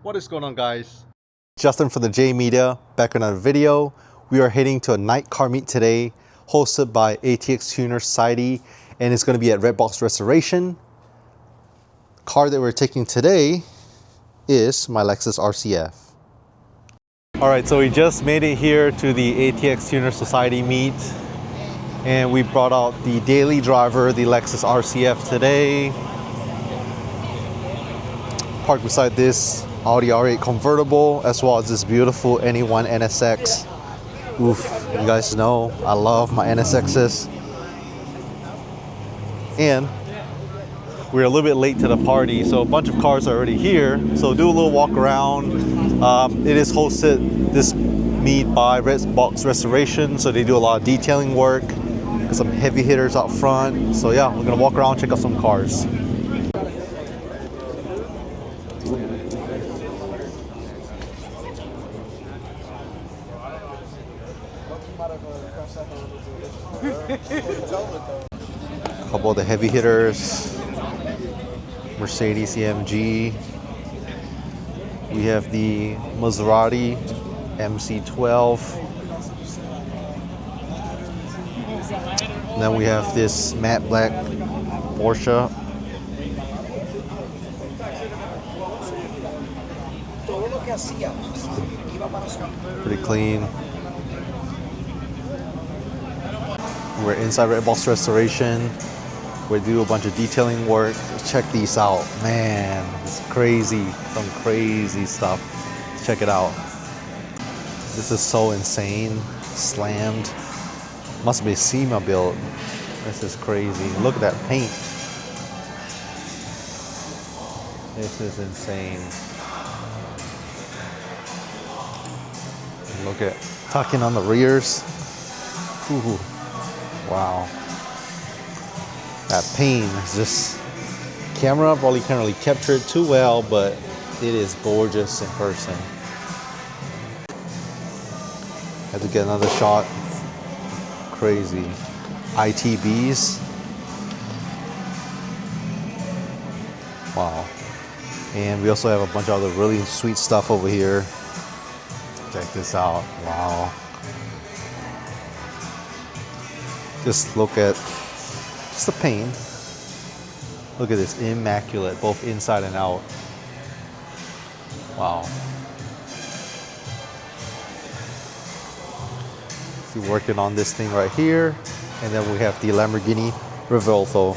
What is going on, guys? Justin from the J Media, back on another video. We are heading to a night car meet today, hosted by ATX Tunerz Society, and it's going to be at Redbox Restoration. The car that we're taking today is my Lexus RCF. Alright, so we just made it here to the ATX Tunerz Society meet, and we brought out the daily driver, the Lexus RCF today. Parked beside this Audi R8 convertible, as well as this beautiful NE1 NSX. Oof, you guys know I love my NSXs. And we're a little bit late to the party, so a bunch of cars are already here. So do a little walk around. It is hosted, this meet, by Redbox Restoration, so they do a lot of detailing work. Got some heavy hitters out front. So yeah, we're gonna walk around, check out some cars. A couple of the heavy hitters. Mercedes AMG. We have the Maserati MC12. And then we have this matte black Porsche. Pretty clean. We're inside Redbox Restoration. We do a bunch of detailing work. Check these out, man. It's crazy, some crazy stuff. Check it out. This is so insane. Slammed. Must be SEMA built. This is crazy. Look at that paint. This is insane. Look at tucking on the rears. Ooh. Wow. That paint is just, camera probably can't really capture it too well, but it is gorgeous in person. Had to get another shot. Crazy. ITBs. Wow. And we also have a bunch of other really sweet stuff over here. Check this out. Wow. Just look at just the paint. Look at this, immaculate, both inside and out. Wow. See, working on this thing right here, and then we have the Lamborghini Revuelto.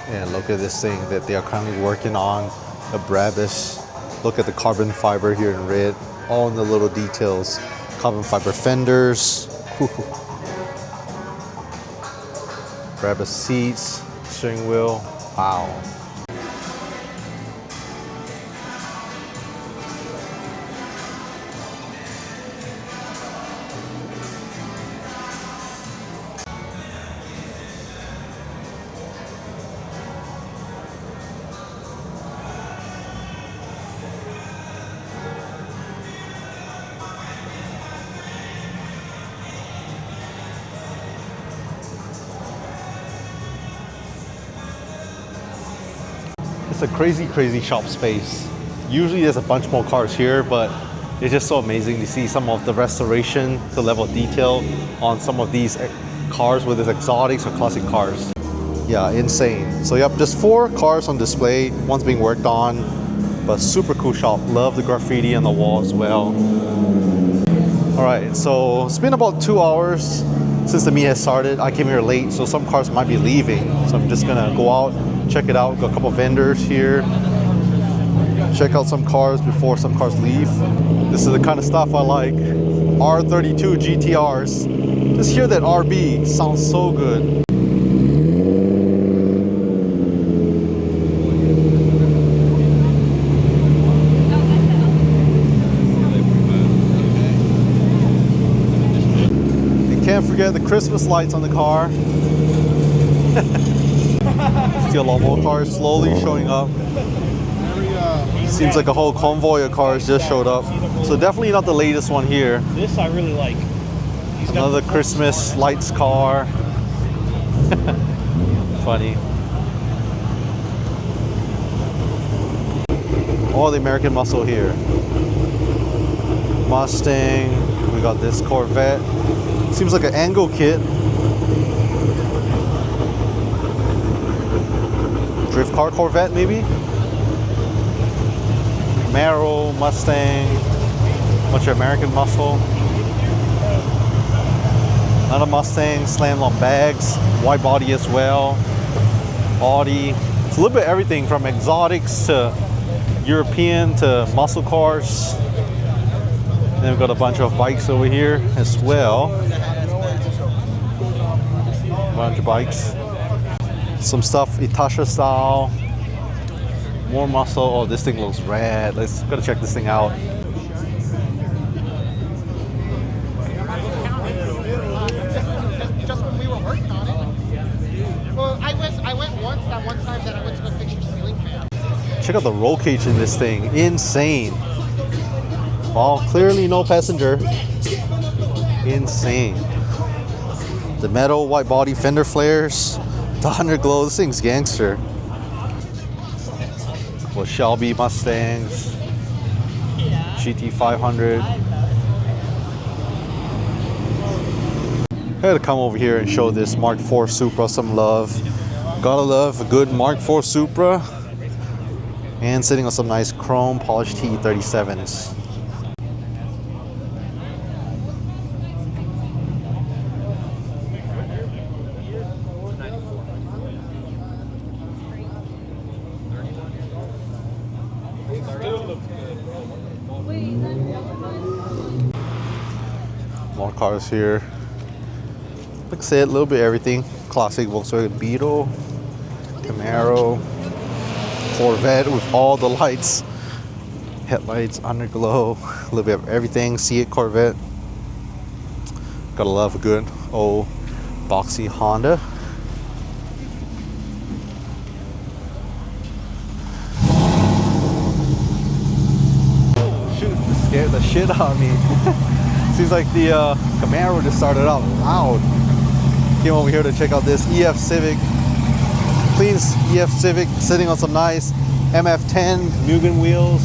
And look at this thing that they are currently working on, the Brabus. Look at the carbon fiber here in red, all in the little details. Carbon fiber fenders. Brabus seats, steering wheel. Wow. It's a crazy shop space. Usually there's a bunch more cars here, but it's just so amazing to see some of the restoration, the level of detail on some of these cars, whether it's exotics or classic cars. Yeah, insane. So yep, just 4 cars on display, one's being worked on, but super cool shop. Love the graffiti on the wall as well. All right, so it's been about 2 hours since the meet has started. I came here late, so some cars might be leaving. So I'm just gonna go out, check it out. Got a couple vendors here. Check out some cars before some cars leave. This is the kind of stuff I like. R32 GTRs. Just hear that RB, sounds so good. forget the Christmas lights on the car. See a lot more cars slowly showing up. Seems like a whole convoy of cars just showed up. So definitely not the latest one here. This I really like. Another Christmas lights car. Funny. All the American muscle here. Mustang. We got this Corvette. Seems like an angle kit. Drift car Corvette maybe? Camaro, Mustang, bunch of American muscle. Another Mustang, slammed on bags, wide body as well. Audi. It's a little bit of everything from exotics to European to muscle cars. And then we've got a bunch of bikes over here as well. Bunch of bikes. Some stuff Itasha style. More muscle. Oh, this thing looks rad. Let's gotta check this thing out. Just when we were working on it. Well, I went once. That one time that I went to go fix your ceiling fan. Check out the roll cage in this thing. Insane. Well, clearly no passenger. Insane. The metal white body fender flares. The underglow. This thing's gangster. With Shelby Mustangs. GT500. I had to come over here and show this Mark IV Supra some love. Gotta love a good Mark IV Supra. And sitting on some nice chrome polished T37s. More cars here. Like I said, a little bit of everything. Classic Volkswagen Beetle, Camaro, Corvette with all the lights, headlights, underglow, a little bit of everything. See it, Corvette. Gotta love a good old boxy Honda. Oh shoot, this scared the shit out of me. Seems like the Camaro just started out loud. Came over here to check out this EF Civic. Clean EF Civic sitting on some nice MF10 Mugen wheels.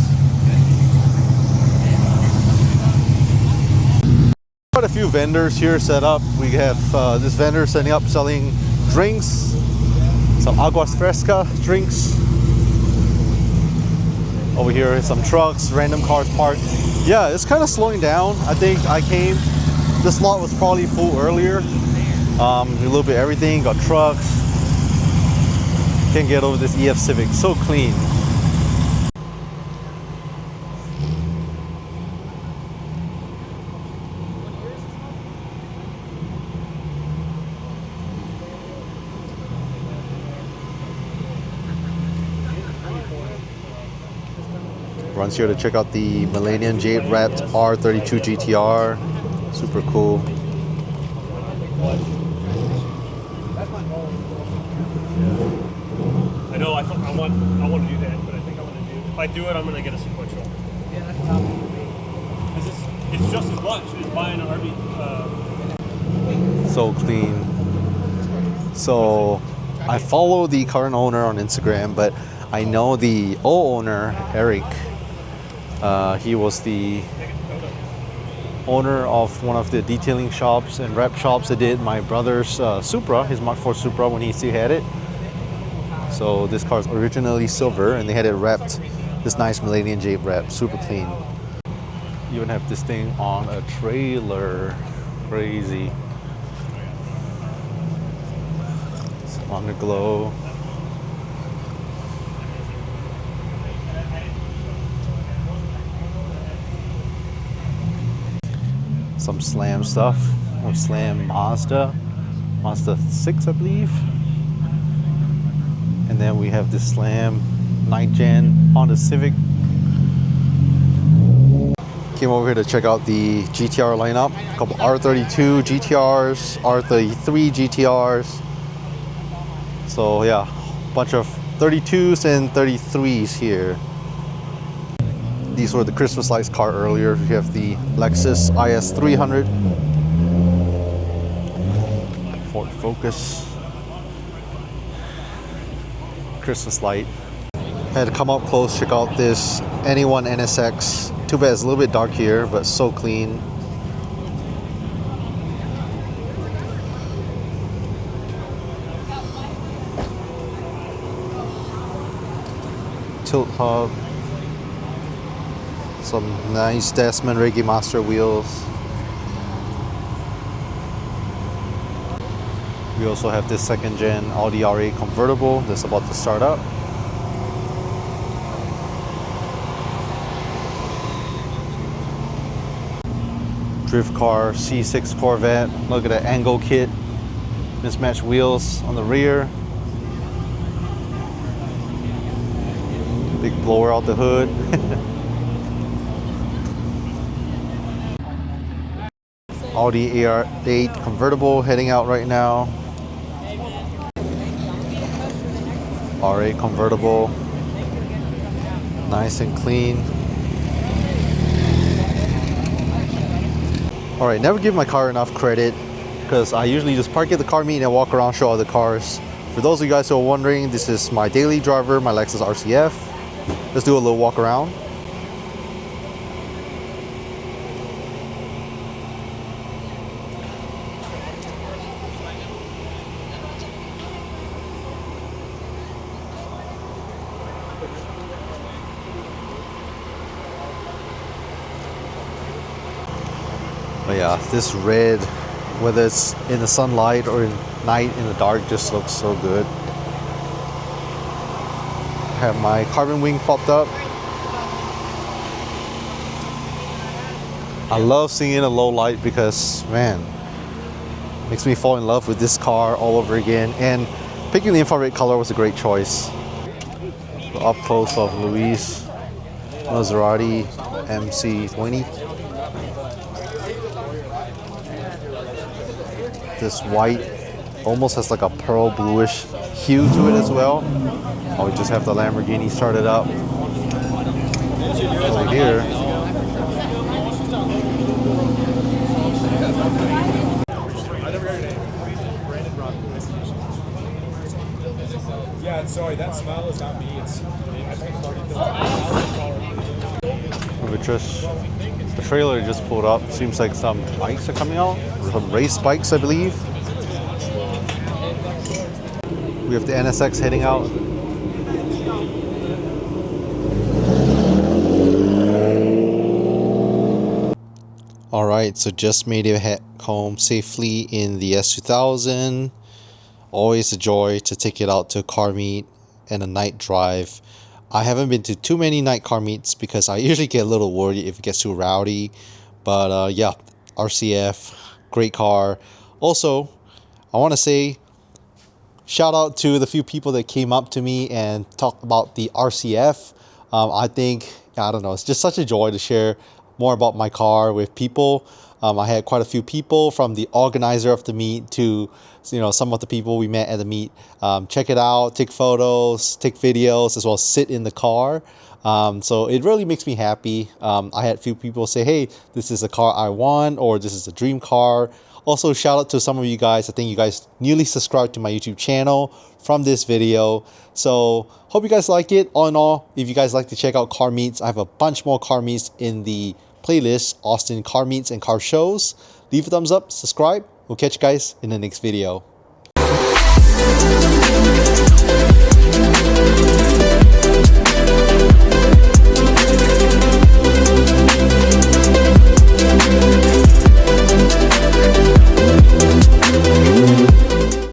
Quite a few vendors here set up. We have this vendor setting up selling drinks, some aguas fresca drinks. Over here, some trucks, random cars parked. Yeah, it's kind of slowing down. I think this lot was probably full earlier. A little bit of everything, got trucks. Can't get over this EF Civic, so clean. Runs here to check out the Millennium Jade Wrapped R32 GTR. Super cool. I know. I want to do that, but I think I'm gonna do. If I do it, I'm gonna get a sequential. Yeah, that's probably. It's just as much as buying an RV. So clean. So I follow the current owner on Instagram, but I know the old owner, Eric. He was the owner of one of the detailing shops and wrap shops that did my brother's Supra, his Mark IV Supra, when he still had it. So this car is originally silver and they had it wrapped, this nice Millennium Jade wrap, super clean. You even have this thing on a trailer, crazy. Some underglow. Some Slam stuff, or Slam Mazda 6 I believe. And then we have this Slam 9th Gen Honda Civic. Came over here to check out the GTR lineup. A couple R32 GTRs, R33 GTRs. So yeah, bunch of 32s and 33s here. These were the Christmas lights car earlier. We have the Lexus IS300. Ford Focus. Christmas light. Had to come up close, check out this NA1 NSX. Too bad it's a little bit dark here, but so clean. Tilt hub. Some nice Desmond Reggae Master wheels. We also have this second gen Audi R8 convertible that's about to start up. Drift car C6 Corvette. Look at that angle kit. Mismatched wheels on the rear. Big blower out the hood. Audi AR8 convertible heading out right now. R8 convertible. Nice and clean. Alright, never give my car enough credit because I usually just park at the car meet and walk around, show other cars. For those of you guys who are wondering, this is my daily driver, my Lexus RCF. Let's do a little walk around. But yeah, this red, whether it's in the sunlight or in night in the dark, just looks so good. Have my carbon wing popped up. I love seeing it in a low light because, man, makes me fall in love with this car all over again. And picking the infrared color was a great choice. Up close of Luis Maserati MC20. This white almost has like a pearl bluish hue to it as well. Oh, we just have the Lamborghini started up over here. Yeah, sorry, that smell is not me. It's The trailer just pulled up. Seems like some bikes are coming out. Some race bikes, I believe. We have the NSX heading out. Alright, so just made it home safely in the S2000. Always a joy to take it out to a car meet and a night drive. I haven't been to too many night car meets because I usually get a little worried if it gets too rowdy. But yeah, RCF, great car. Also, I want to say shout out to the few people that came up to me and talked about the RCF. I think, I don't know, it's just such a joy to share more about my car with people. I had quite a few people from the organizer of the meet to, you know, some of the people we met at the meet. Check it out, take photos, take videos, as well as sit in the car. So it really makes me happy. I had a few people say, hey, this is a car I want, or this is a dream car. Also, shout out to some of you guys. I think you guys newly subscribed to my YouTube channel from this video. So hope you guys like it. All in all, if you guys like to check out car meets, I have a bunch more car meets in the playlist, Austin car meets and car shows. Leave a thumbs up, subscribe. We'll catch you guys in the next video.